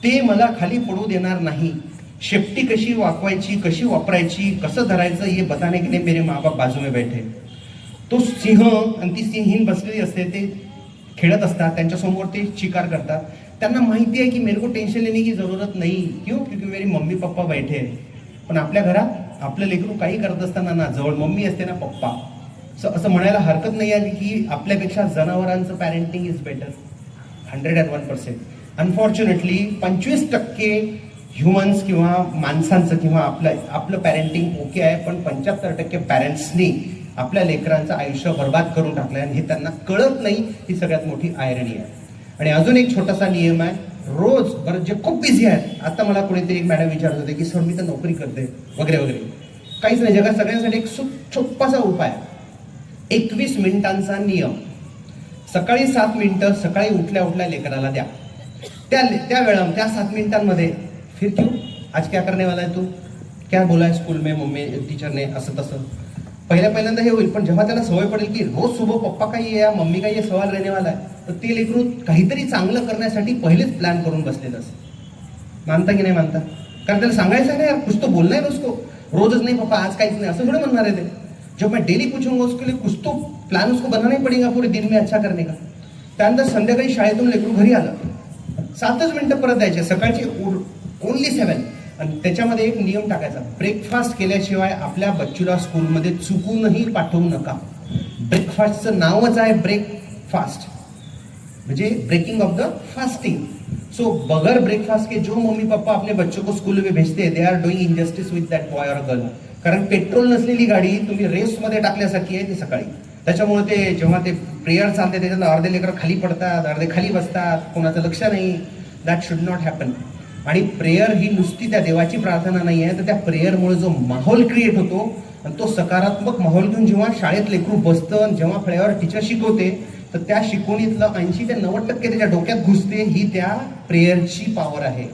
ते मला खाली पडू देणार नाही. शेपटी कशी वाकवायची, कशी वापरायची, कसं धरायचं, हे बताने के लिए मेरे माँ बाप बाजू में बैठे. तो सिंह आणि ती सिंहीण बसलेली असते, ते खेळत असतात, त्यांच्यासमोर ते शिकार करतात. त्यांना माहिती आहे की मेरे को टेन्शन लेने की जरूरत नहीं. क्यों? क्योंकि मेरी मम्मी पप्पा बैठे. पण आपल्या घरात आपलं लेकरू काही करत असताना ना जवळ मम्मी असते ना पप्पा, असं म्हणायला हरकत नाही आहे की आपल्यापेक्षा जनावरांचं parenting is better. 101%. Unfortunately 25% humans किंवा माणसांचं किंवा आपलं पॅरेंटिंग ओके आहे, पण 75% पॅरेंट्सनी आपल्या लेकरांचं आयुष्य बर्बाद करून टाकलं आहे आणि हे त्यांना कळत नाही. ही सगळ्यात मोठी आयरनी आहे. आणि अजून एक छोटासा नियम आहे, रोज बरं जे खूप बिझी आहेत, आता मला कोणीतरी एक मॅडम विचारत होते की सर मी तर नोकरी करते वगैरे वगैरे. काहीच नाही, जगात सगळ्यांसाठी एक छोटासा उपाय, 21 मिनिटांचा नियम. सकाळी 7 मिनिटं सकाळी उठल्या उठल्या लेकराला द्या. त्या वेळा त्या 7 मिनिटांमध्ये फिर क्यों, आज क्या करने वाला है तू, क्या बोला है स्कूल में मम्मी टीचर ने, असं तसं पहिल्यांदा हे होईल. पण जेव्हा त्याला सवय पडेल की रोज सुबह पप्पा का ये या मम्मी का ये सवाल रहने वाला है, तर ते लेकरू काहीतरी चांगलं करण्यासाठी पहिलेच प्लॅन करून बसलेलं असं. मानता की नाही मानता? कारण त्याला सांगायचं आहे ना यार, कुछ तो बोलना है उसको, रोजच नाही पप्पा आज काहीच नाही असं थोडं म्हणणार आहे ते. जब मैं डेली पूछूंगा उसके लिए कुछ तो प्लान उसको बनाना ही पडेगा पूरे दिन में अच्छा करने का. त्यानंतर संध्याकाळी शाळेतून लेकरू घरी आलं 7च मिनिटं परत द्यायचे, सकाळची ओनली 7. आणि त्याच्यामध्ये एक नियम टाकायचा, ब्रेकफास्ट केल्याशिवाय आपल्या बच्चूला स्कूलमध्ये चुकूनही पाठवू नका. ब्रेकफास्टचं नावच आहे ब्रेकफास्ट, म्हणजे breaking of the fasting. So बगैर ब्रेकफास्ट के जो मम्मी पापा अपने बच्चों को स्कूल में भेजते हैं, they are doing injustice with that boy और गर्ल. कारण पेट्रोल नसलेली गाडी तुम्ही रेसमध्ये टाकल्यासारखी आहे ती सकाळी. त्याच्यामुळे ते जेव्हा ते प्रेयर चालते त्याच्यात अर्धे लेकर खाली पडतात, अर्धे खाली बसतात, कोणाचं लक्ष नाही. That should not happen. आणि प्रेयर ही नुसती त्या देवाची प्रार्थना नाही आहे, तर त्या प्रेयरमुळे जो माहोल क्रिएट होतो आणि तो सकारात्मक माहोल घेऊन जेव्हा शाळेत लेकरू बसतं, जेव्हा फळ्यावर टीचर शिकवते, तर त्या शिकवणीतलं 80 ते 90% त्याच्या डोक्यात घुसते. ही त्या प्रेयरची पॉवर आहे.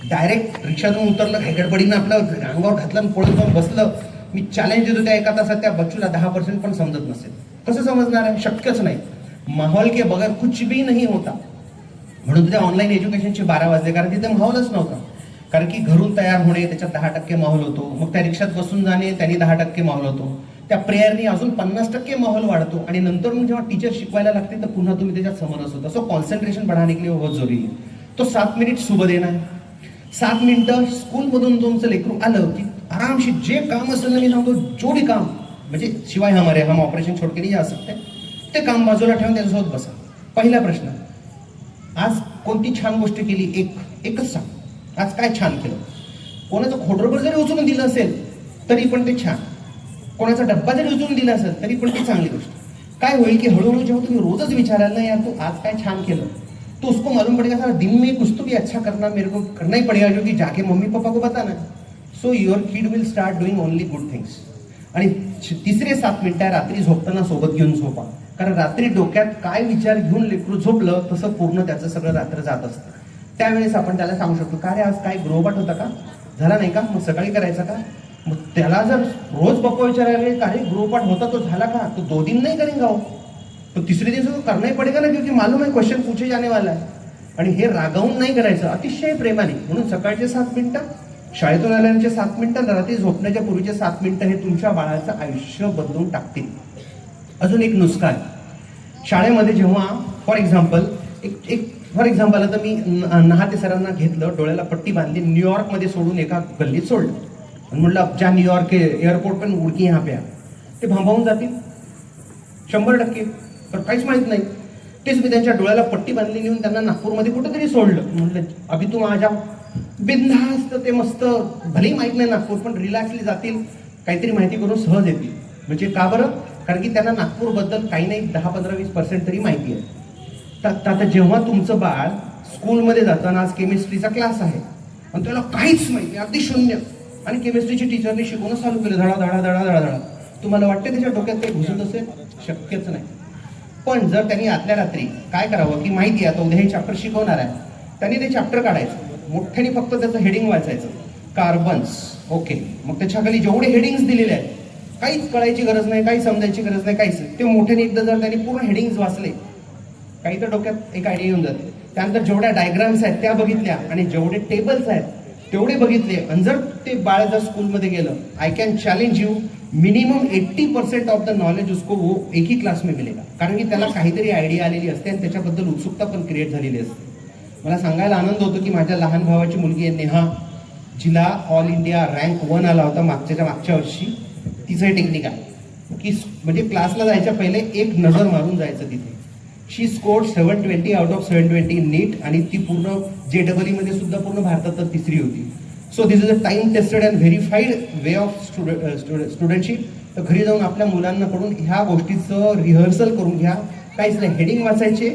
डायरेक्ट रिक्षातून उतरलं, काही गडबडीनं आपलं अंगावर घातलं आणि पळून जाऊन बसलं. मी चॅलेंज देतो त्या 1 तासात त्या बच्चूला 10% पण समजत नसेल. कसं समजणार आहे? शक्यच नाही. माहोल के बगैर कुछ भी नहीं होता. म्हणून त्या ऑनलाईन एज्युकेशनचे 12 वाजले, कारण तिथे माहोलच नव्हता. कारण की घरून तयार होणे त्याच्यात 10% माहोल होतो, मग त्या रिक्षात बसून जाणे त्यांनी 10% माहोल होतो, त्या प्रेयरनी अजून 50% माहोल वाढतो. आणि नंतर मग जेव्हा टीचर शिकवायला लागते तर पुन्हा तुम्ही त्याच्यात समरस होता. सो कॉन्सन्ट्रेशन बढ़ाने के लिए बहुत जरुरी है. तो 7 मिनिट सुबह देना है. 7 मिनिटं स्कूलमधून तुमचं लेकरू आलं की आरामशी जे काम असेल ना, मी सांगतो जो भी काम, म्हणजे शिवाय हमारे हम ऑपरेशन छोड़ के नहीं जा सकते, ते काम बाजूला ठेवून त्याच्यासोबत बसा. पहिला प्रश्न, आज कोणती छान गोष्ट केली, एकच सांग. आज काय छान केलं? कोणाचं खोडरबर जरी उचलून दिलं असेल तरी पण ते छान. कोणाचा डब्बा जरी उचलून दिला असेल तरी पण ती चांगली गोष्ट. काय होईल की हळूहळू जेव्हा तुम्ही रोजच विचाराल ना यार तू आज काय छान केलं, तो उसको मालूम पड़ेगा सारा दिन में कुछ तो भी अच्छा करना मेरे को करना ही पड़ेगा, क्योंकि जाके मम्मी पापा को बताना. So your kid will start doing only good things. आणि तिसरे 7 मिनिटं रात्री झोपताना सोबत घेऊन झोपा. कारण रात्री डोक्यात काय विचार घेऊन लेकरू झोपलं तसं पूर्ण त्याचं सगळं रात्र जात असतं. त्यावेळेस आपण त्याला सांगू शकतो, का रे आज काय गृहपाठ होता का, झाला नाही का, मग सकाळी करायचा का. मग त्याला जर रोज पप्पा विचारायला का रे गृहपाठ होता तो झाला का, तो 2 दिन नहीं करेंगे हो, तो तीसरे दिन तो करना ही पडेगा ना, क्योंकि मालूम है क्वेश्चन पूछे जाने वाला है. आणि हे रागावून नाही करायचं, अतिशय प्रेमाने. म्हणून सकाळचे 7 मिनिटं, शाळेतून आल्यानंतर 7 मिनिटं, रात्री झोपण्याच्या पूर्वीचे 7 मिनिटं हे तुमच्या बाळाचं आयुष्य बदलून टाकतील. अजून एक नुस्खा आहे शाळेमध्ये. जेव्हा फॉर एक्झाम्पल आता मी नहाते सरांना घेतलं, डोळ्याला पट्टी बांधली, न्यूयॉर्कमध्ये सोडून एका गल्लीत सोडलं आणि म्हटलं अब ज्या न्यूयॉर्क के एअरपोर्ट पण उडकी यहाँ पे. ते भांबावून जातील 100%, पण काहीच माहित नाही. तेच मी त्यांच्या डोळ्याला पट्टी बांधली, नेऊन त्यांना नागपूरमध्ये कुठेतरी सोडलं. म्हटलं अभि तू माझ्या बिनधास्त, ते मस्त, भलेही माहित नाही नागपूर, पण रिलॅक्सली जातील, काहीतरी माहिती करून सहज येतील. म्हणजे का बरं? कारण की त्यांना नागपूरबद्दल काही नाही 10-15-20% तरी माहिती आहे. तर आता जेव्हा तुमचं बाळ स्कूलमध्ये जाताना, आज केमिस्ट्रीचा क्लास आहे आणि त्याला काहीच माहिती, अगदी शून्य, आणि केमिस्ट्रीची टीचरने शिकवणं चालू केलं, धडा धडा धडा धडा धडा, तुम्हाला वाटते त्याच्या डोक्यात काही घुसत असेल? शक्यच नाही. पण जर त्यांनी आदल्या रात्री काय करावं की माहिती आहे आता उद्या हे चॅप्टर शिकवणार आहे, त्यांनी ते चॅप्टर काढायचं, मोठ्याने फक्त त्याचं हेडिंग वाचायचं, कार्बन्स, ओके. मग त्याच्याखाली जेवढे हेडिंग्स दिलेले आहेत, काहीच कळायची गरज नाही, काही समजायची गरज नाही, काहीच. ते मोठ्याने एकदा जर त्यांनी पूर्ण हेडिंग्स वाचले, काही तर डोक्यात एक आयडिया येऊन जाते. त्यानंतर जेवढ्या डायग्राम्स आहेत त्या बघितल्या आणि जेवढे टेबल्स आहेत तेवढे बघितले, आणि जर ते बाळ जर स्कूलमध्ये गेलं, I can challenge you, minimum 80% of the knowledge उसको वो एक ही क्लास में मिलेगा. कारण की त्याला काहीतरी आयडिया आलेली असते आणि त्याच्याबद्दल उत्सुकता पण क्रिएट झालेली असते. मला सांगायला आनंद होतो की माझ्या लहान भावाची मुलगी आहे नेहा, जिला ऑल इंडिया रँक 1 आला होता मागच्या वर्षी. तिचं हे टेक्निक आहे की म्हणजे क्लासला जायच्या पहिले एक नजर मारून जायचं तिथे. शी स्कोर्ड 720 आउट ऑफ 720 नीट, आणि ती पूर्ण JEE मध्ये सुद्धा पूर्ण भारतात 3री होती. So this is a time tested and verified way of studentship. तर घरी जाऊन आपल्या मुलांकडून ह्या गोष्टीचं रिहर्सल करून घ्या. काहीच नाही, हेडिंग वाचायचे,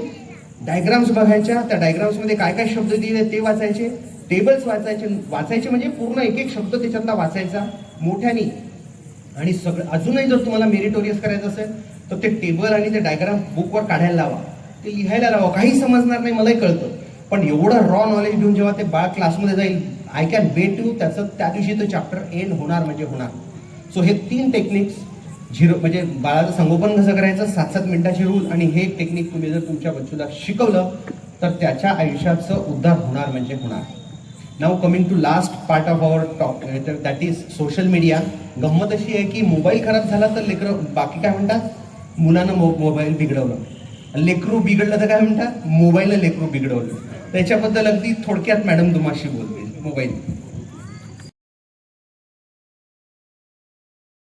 डायग्राम्स बघायच्या, त्या डायग्राम्समध्ये काय काय शब्द दिले ते वाचायचे, टेबल्स वाचायचे म्हणजे पूर्ण एक एक शब्द त्याच्यातला वाचायचा मोठ्याने. आणि सगळं अजूनही जर तुम्हाला मेरिटोरियस करायचं असेल तर ते टेबल आणि ते डायग्राम बुकवर काढायला लावा. ते लिहायला लावा, काही समजणार नाही मलाही कळतं, पण एवढं रॉ नॉलेज घेऊन जेव्हा ते बाळ क्लासमध्ये जाईल, आय कॅन वेट टू त्याचं त्या दिवशी तो चॅप्टर एंड होणार म्हणजे होणार. सो हे 3 टेक्निक्स, झिरो म्हणजे बाळाचं संगोपन कसं करायचं, 7-7 मिनिटाची रूल, आणि हे टेक्निक तुम्ही जर तुमच्या बच्चूला शिकवलं तर त्याच्या आयुष्याचं उद्धार होणार म्हणजे होणार. Now coming to last part of our talk, that is social media. गंमत अशी आहे की मोबाईल खराब झाला तर लेकरं बाकी काय म्हणतात, मुलानं मोबाईल बिघडवलं, लेकरू बिघडलं तर काय म्हणतात, मोबाईलला लेकरू बिघडवलं. त्याच्याबद्दल अगदी थोडक्यात मॅडम तुम्हाशी बोलते. मोबाईल